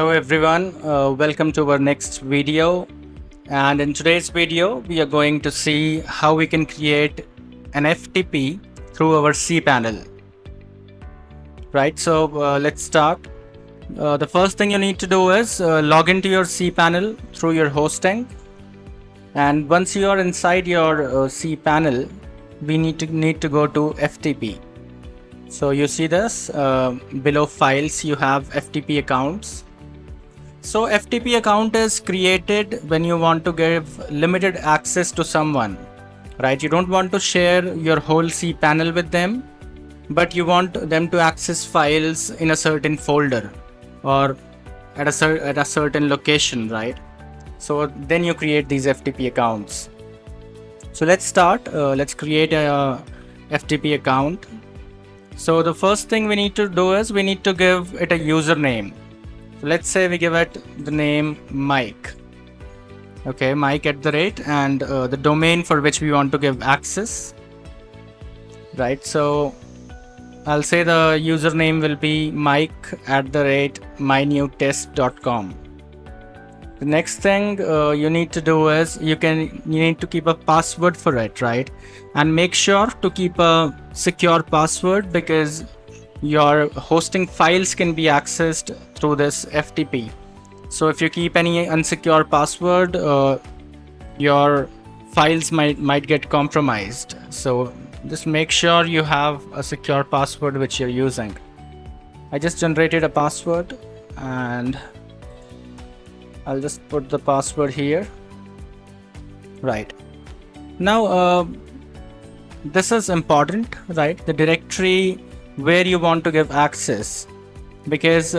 Hello everyone, welcome to our next video, and in today's video we are going to see how we can create an FTP through our cPanel. Right, so let's start. The first thing you need to do is log into your cPanel through your hosting, and once you are inside your cPanel, we need to go to FTP. So you see this below files you have FTP accounts. So FTP account is created when you want to give limited access to someone, right? You don't want to share your whole cPanel with them, but you want them to access files in a certain folder or at a certain location, right? So then you create these FTP accounts. So let's start. Let's create a FTP account. So the first thing we need to do is we need to give it a username. So let's say we give it the name Mike. Okay, Mike @ and the domain for which we want to give access. Right, so I'll say the username will be Mike @ mynewtest.com. The next thing you need to do is you need to keep a password for it, right? And make sure to keep a secure password because your hosting files can be accessed through this FTP. So if you keep any unsecure password, your files might get compromised. So just make sure you have a secure password which you're using. I just generated a password and I'll just put the password here. Right. Now this is important, right? The directory where you want to give access, because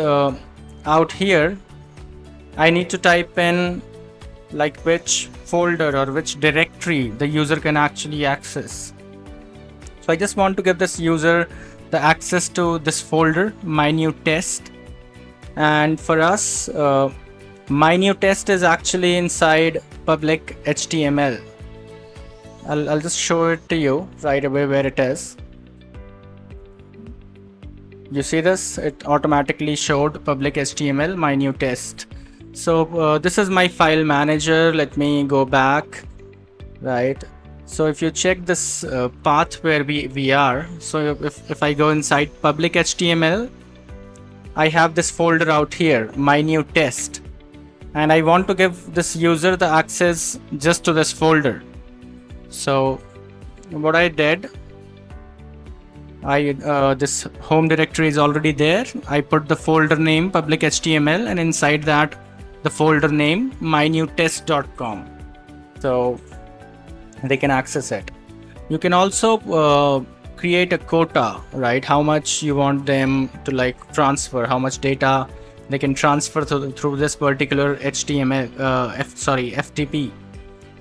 out here I need to type in like which folder or which directory the user can actually access. So I just want to give this user the access to this folder, my new test. And for us, my new test is actually inside public HTML. I'll just show it to you right away where it is. You see this? It automatically showed public HTML, my new test. So this is my file manager. Let me go back. Right. So if you check this path where we are, so if I go inside public HTML, I have this folder out here, my new test. And I want to give this user the access just to this folder. So what I did, this home directory is already there. I put the folder name public HTML and inside that the folder name mynewtest.com. So they can access it. You can also create a quota, right? How much you want them to like transfer, how much data they can transfer through this particular FTP.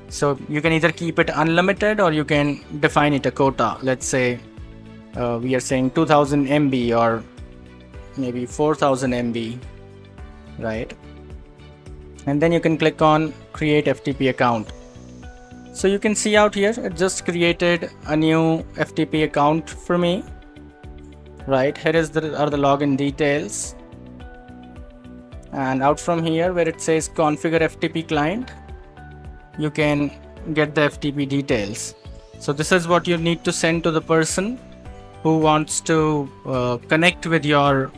So you can either keep it unlimited or you can define it a quota. Let's say we are saying 2000 MB or maybe 4000 MB, right? And then you can click on create FTP account. So you can see out here, it just created a new FTP account for me, right? Here are the login details. And out from here where it says configure FTP client, you can get the FTP details. So this is what you need to send to the person who wants to connect with your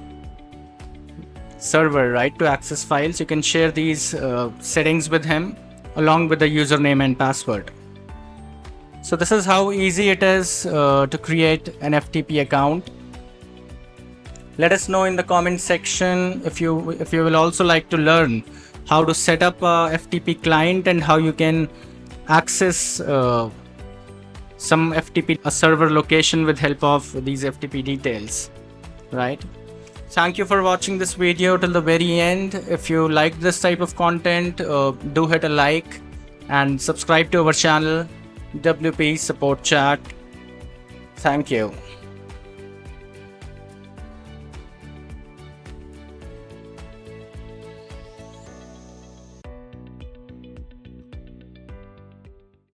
server, right, to access files. You can share these settings with him along with the username and password. So this is how easy it is to create an FTP account. Let us know in the comment section if you will also like to learn how to set up a FTP client and how you can access some FTP server location with help of these FTP details, right? Thank you for watching this video till the very end. If you like this type of content, do hit a like and subscribe to our channel, WP Support Chat. Thank you.